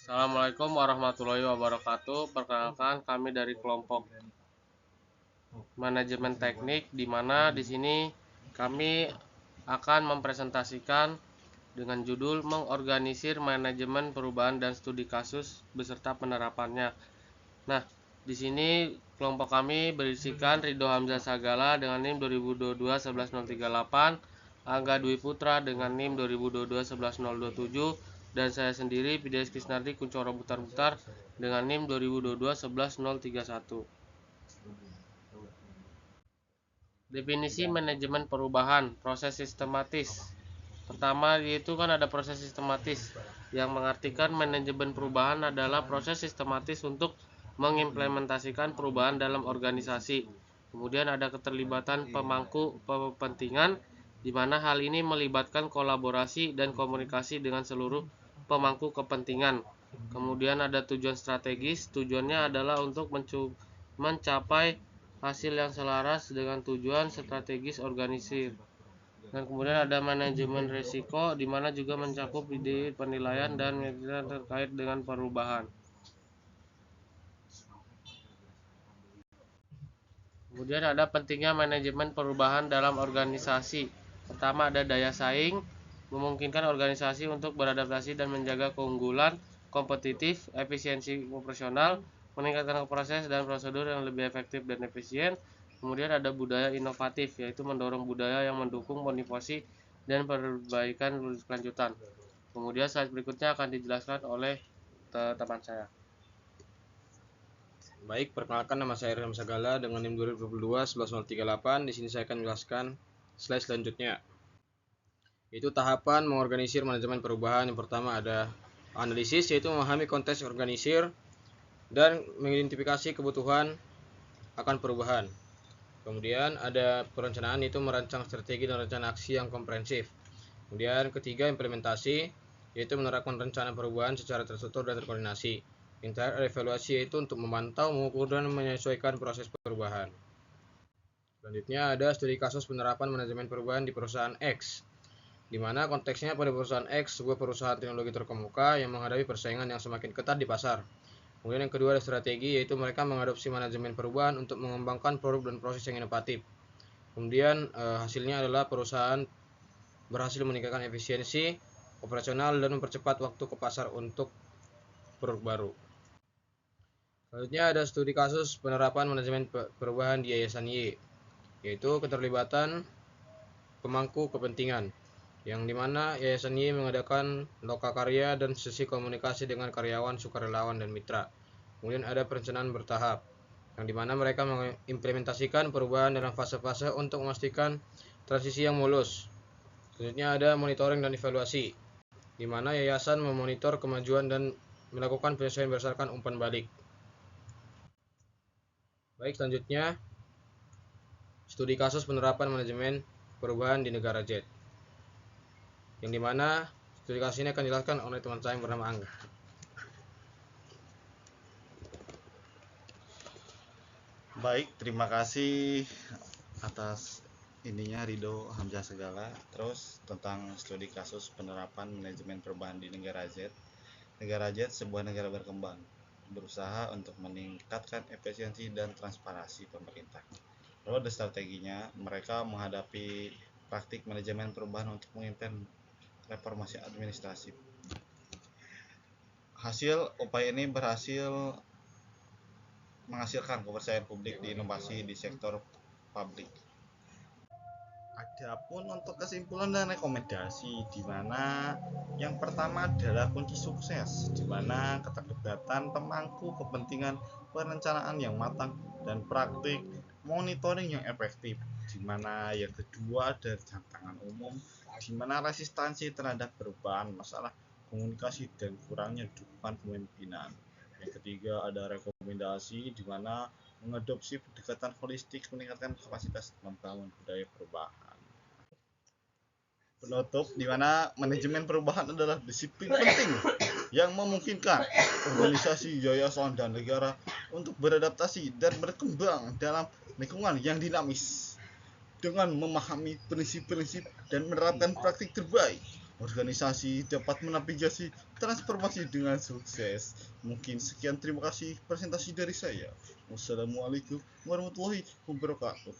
Assalamualaikum warahmatullahi wabarakatuh. Perkenalkan, kami dari kelompok manajemen teknik, di mana di sini kami akan mempresentasikan dengan judul mengorganisir manajemen perubahan dan studi kasus beserta penerapannya. Nah, di sini kelompok kami berisikan Ridho Hamzah Sagala dengan NIM 2022 11038, Angga Dwi Putra dengan NIM 2022 11027, dan saya sendiri Pides Krisnardi Kuncoro Butar-Butar dengan NIM 2022 11031. Definisi manajemen perubahan, proses sistematis. Pertama, yaitu kan ada proses sistematis yang mengartikan manajemen perubahan adalah proses sistematis untuk mengimplementasikan perubahan dalam organisasi. Kemudian ada keterlibatan pemangku kepentingan, di mana hal ini melibatkan kolaborasi dan komunikasi dengan seluruh pemangku kepentingan. Kemudian ada tujuan strategis, tujuannya adalah untuk mencapai hasil yang selaras dengan tujuan strategis organisasi. Dan kemudian ada manajemen risiko, di mana juga mencakup ide penilaian dan metode terkait dengan perubahan. Kemudian ada pentingnya manajemen perubahan dalam organisasi. Pertama, ada daya saing, memungkinkan organisasi untuk beradaptasi dan menjaga keunggulan, kompetitif, efisiensi operasional, meningkatkan proses dan prosedur yang lebih efektif dan efisien. Kemudian ada budaya inovatif, yaitu mendorong budaya yang mendukung motivasi dan perbaikan berkelanjutan. Kemudian slide berikutnya akan dijelaskan oleh teman saya. Baik, perkenalkan, nama saya Ridho Hamzah Sagala dengan NIM 2022 11038. Di sini saya akan menjelaskan slide selanjutnya. Itu tahapan mengorganisir manajemen perubahan. Yang pertama ada analisis, yaitu memahami konteks organisir dan mengidentifikasi kebutuhan akan perubahan. Kemudian ada perencanaan, yaitu merancang strategi dan rencana aksi yang komprehensif. Kemudian ketiga, implementasi, yaitu menerapkan rencana perubahan secara terstruktur dan terkoordinasi. Yang terakhir, evaluasi, yaitu untuk memantau, mengukur, dan menyesuaikan proses perubahan. Selanjutnya ada studi kasus penerapan manajemen perubahan di perusahaan X, di mana konteksnya pada perusahaan X, sebuah perusahaan teknologi terkemuka yang menghadapi persaingan yang semakin ketat di pasar. Kemudian yang kedua ada strategi, yaitu mereka mengadopsi manajemen perubahan untuk mengembangkan produk dan proses yang inovatif. Kemudian hasilnya adalah perusahaan berhasil meningkatkan efisiensi operasional dan mempercepat waktu ke pasar untuk produk baru. Selanjutnya ada studi kasus penerapan manajemen perubahan di Yayasan Y, yaitu keterlibatan pemangku kepentingan, yang dimana Yayasan Y mengadakan lokakarya dan sesi komunikasi dengan karyawan, sukarelawan, dan mitra. Kemudian ada perencanaan bertahap, yang dimana mereka mengimplementasikan perubahan dalam fase-fase untuk memastikan transisi yang mulus. Selanjutnya ada monitoring dan evaluasi, di mana yayasan memonitor kemajuan dan melakukan penyesuaian berdasarkan umpan balik. Baik, selanjutnya studi kasus penerapan manajemen perubahan di negara Z, yang dimana studi kasus ini akan dijelaskan oleh teman saya yang bernama Angga. Baik, terima kasih atas Ridho Hamzah Sagala. Terus tentang studi kasus penerapan manajemen perubahan di negara Z. Negara Z sebuah negara berkembang, berusaha untuk meningkatkan efisiensi dan transparansi pemerintah. Lalu ada strateginya, mereka menghadapi praktik manajemen perubahan untuk mengimplementasi reformasi administratif. Hasil upaya ini berhasil menghasilkan kepercayaan publik di inovasi di sektor publik. Adapun untuk kesimpulan dan rekomendasi, di mana yang pertama adalah kunci sukses, di mana keterlibatan pemangku kepentingan, perencanaan yang matang, dan praktik monitoring yang efektif. Di mana yang kedua ada tantangan umum, di mana resistansi terhadap perubahan, masalah komunikasi, dan kurangnya dukungan kepemimpinan. Yang ketiga ada rekomendasi, di mana mengadopsi pendekatan holistik, meningkatkan kapasitas, membangun budaya perubahan. Penutup, di mana manajemen perubahan adalah disiplin penting yang memungkinkan organisasi, yayasan, dan negara untuk beradaptasi dan berkembang dalam lingkungan yang dinamis dengan memahami prinsip-prinsip dan menerapkan praktik terbaik organisasi dapat menavigasi transformasi dengan sukses. Mungkin sekian, terima kasih presentasi dari saya. Wassalamualaikum warahmatullahi wabarakatuh.